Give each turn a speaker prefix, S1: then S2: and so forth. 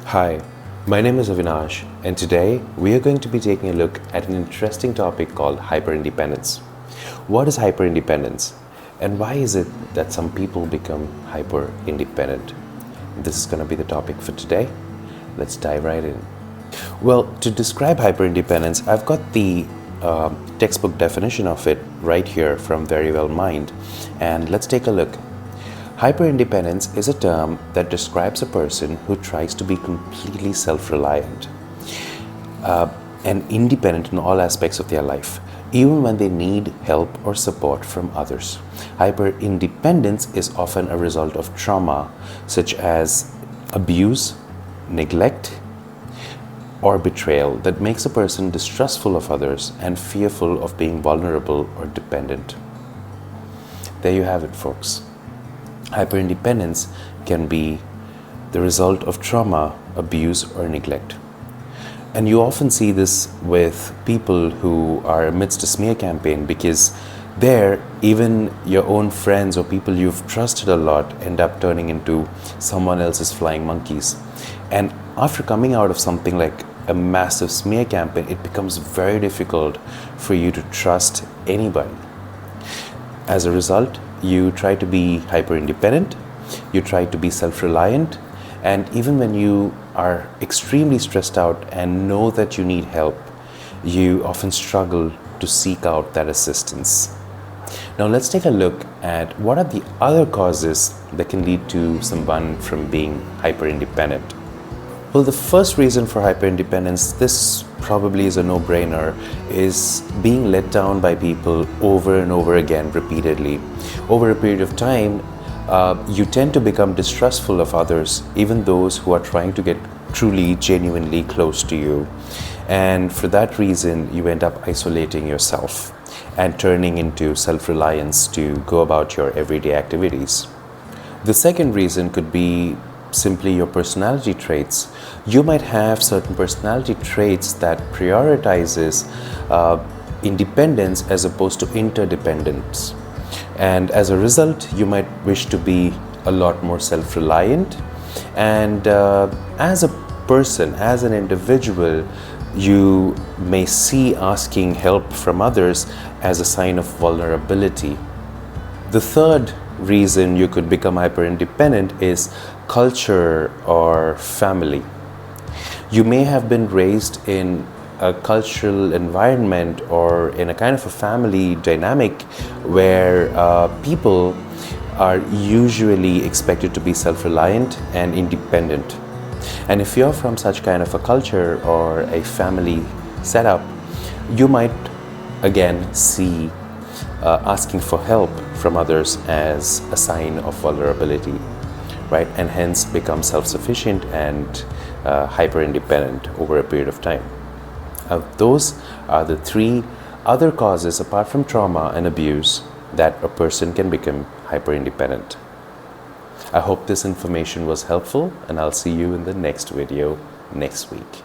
S1: Hi, my name is Avinash, and today we are going to be taking a look at an interesting topic called hyperindependence. What is hyperindependence, and why is it that some people become hyper-independent? This is going to be the topic for today. Let's dive right in. Well, to describe hyperindependence, I've got the textbook definition of it right here from Very Well Mind, and let's take a look. Hyperindependence is a term that describes a person who tries to be completely self-reliant and independent in all aspects of their life, even when they need help or support from others. Hyperindependence is often a result of trauma such as abuse, neglect, or betrayal that makes a person distrustful of others and fearful of being vulnerable or dependent. There you have it, folks. Hyperindependence can be the result of trauma, abuse, or neglect. And you often see this with people who are amidst a smear campaign, because there, even your own friends or people you've trusted a lot end up turning into someone else's flying monkeys. And after coming out of something like a massive smear campaign, it becomes very difficult for you to trust anybody. As a result, you try to be hyper-independent, you try to be self-reliant, and even when you are extremely stressed out and know that you need help, you often struggle to seek out that assistance. Now let's take a look at what are the other causes that can lead to someone from being hyper-independent. Well, the first reason for hyperindependence, this probably is a no-brainer, is being let down by people over and over again repeatedly. Over a period of time, you tend to become distrustful of others, even those who are trying to get truly, genuinely close to you. And for that reason, you end up isolating yourself and turning into self-reliance to go about your everyday activities. The second reason could be simply your personality traits. You might have certain personality traits that prioritizes independence as opposed to interdependence. And as a result, you might wish to be a lot more self-reliant. And as a person, as an individual, you may see asking help from others as a sign of vulnerability. The third reason you could become hyper-independent is culture or family. You may have been raised in a cultural environment or in a kind of a family dynamic where people are usually expected to be self-reliant and independent. And if you're from such kind of a culture or a family setup, you might again see asking for help from others as a sign of vulnerability, right? And hence become self-sufficient and hyper-independent over a period of time. Those are the three other causes apart from trauma and abuse that a person can become hyper-independent. I hope this information was helpful, and I'll see you in the next video next week.